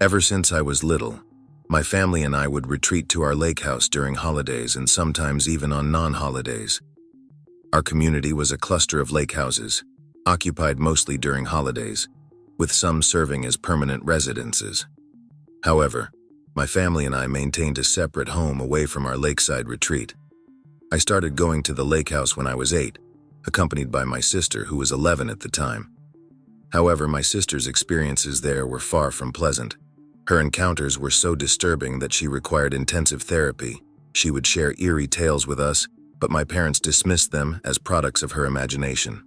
Ever since I was little, my family and I would retreat to our lake house during holidays and sometimes even on non-holidays. Our community was a cluster of lake houses, occupied mostly during holidays, with some serving as permanent residences. However, my family and I maintained a separate home away from our lakeside retreat. I started going to the lake house when I was 8, accompanied by my sister, who was 11 at the time. However, my sister's experiences there were far from pleasant. Her encounters were so disturbing that she required intensive therapy. She would share eerie tales with us, but my parents dismissed them as products of her imagination.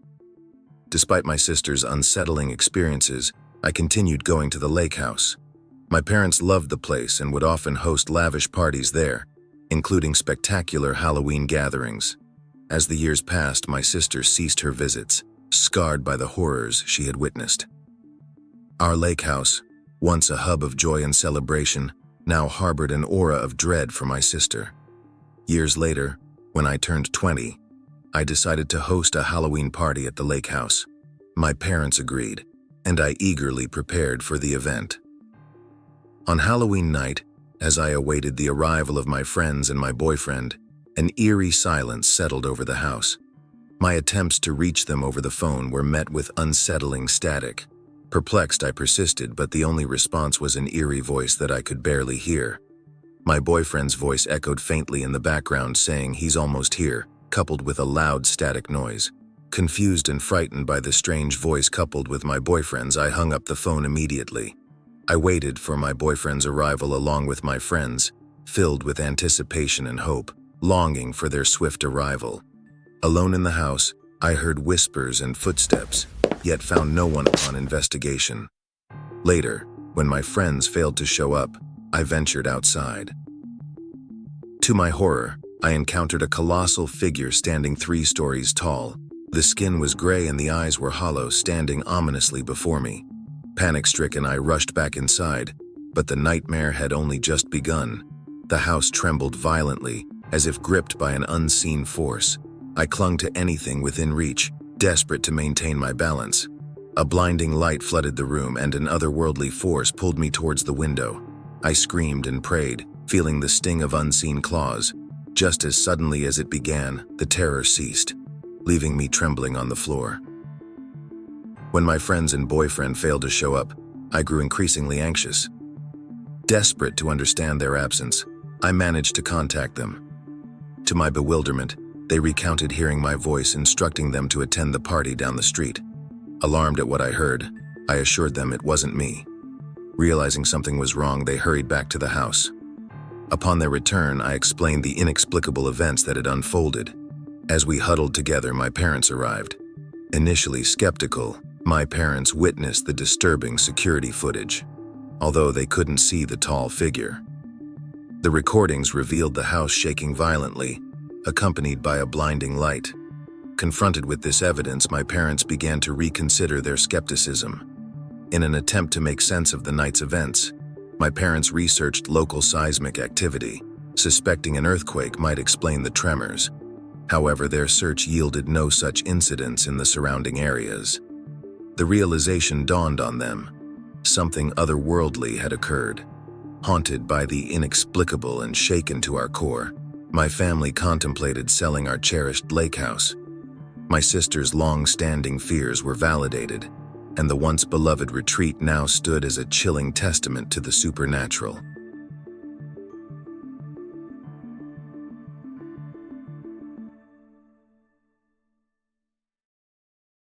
Despite my sister's unsettling experiences, I continued going to the lake house. My parents loved the place and would often host lavish parties there, including spectacular Halloween gatherings. As the years passed, my sister ceased her visits, scarred by the horrors she had witnessed. Our lake house, once a hub of joy and celebration, now harbored an aura of dread for my sister. Years later, when I turned 20, I decided to host a Halloween party at the lake house. My parents agreed, and I eagerly prepared for the event. On Halloween night, as I awaited the arrival of my friends and my boyfriend, an eerie silence settled over the house. My attempts to reach them over the phone were met with unsettling static. Perplexed, I persisted, but the only response was an eerie voice that I could barely hear. My boyfriend's voice echoed faintly in the background, saying, "He's almost here," coupled with a loud static noise. Confused and frightened by the strange voice coupled with my boyfriend's, I hung up the phone immediately. I waited for my boyfriend's arrival along with my friends, filled with anticipation and hope, longing for their swift arrival. Alone in the house, I heard whispers and footsteps, yet found no one upon investigation. Later, when my friends failed to show up, I ventured outside. To my horror, I encountered a colossal figure standing 3 stories tall. The skin was gray and the eyes were hollow, standing ominously before me. Panic-stricken, I rushed back inside, but the nightmare had only just begun. The house trembled violently, as if gripped by an unseen force. I clung to anything within reach, desperate to maintain my balance. A blinding light flooded the room and an otherworldly force pulled me towards the window. I screamed and prayed, feeling the sting of unseen claws. Just as suddenly as it began, the terror ceased, leaving me trembling on the floor. When my friends and boyfriend failed to show up, I grew increasingly anxious. Desperate to understand their absence, I managed to contact them. To my bewilderment, they recounted hearing my voice instructing them to attend the party down the street. Alarmed at what I heard, I assured them it wasn't me. Realizing something was wrong, they hurried back to the house. Upon their return, I explained the inexplicable events that had unfolded. As we huddled together, my parents arrived. Initially skeptical, my parents witnessed the disturbing security footage, although they couldn't see the tall figure. The recordings revealed the house shaking violently, accompanied by a blinding light. Confronted with this evidence, my parents began to reconsider their skepticism. In an attempt to make sense of the night's events, my parents researched local seismic activity, suspecting an earthquake might explain the tremors. However, their search yielded no such incidents in the surrounding areas. The realization dawned on them. Something otherworldly had occurred. Haunted by the inexplicable and shaken to our core, my family contemplated selling our cherished lake house. My sister's long-standing fears were validated, and the once beloved retreat now stood as a chilling testament to the supernatural.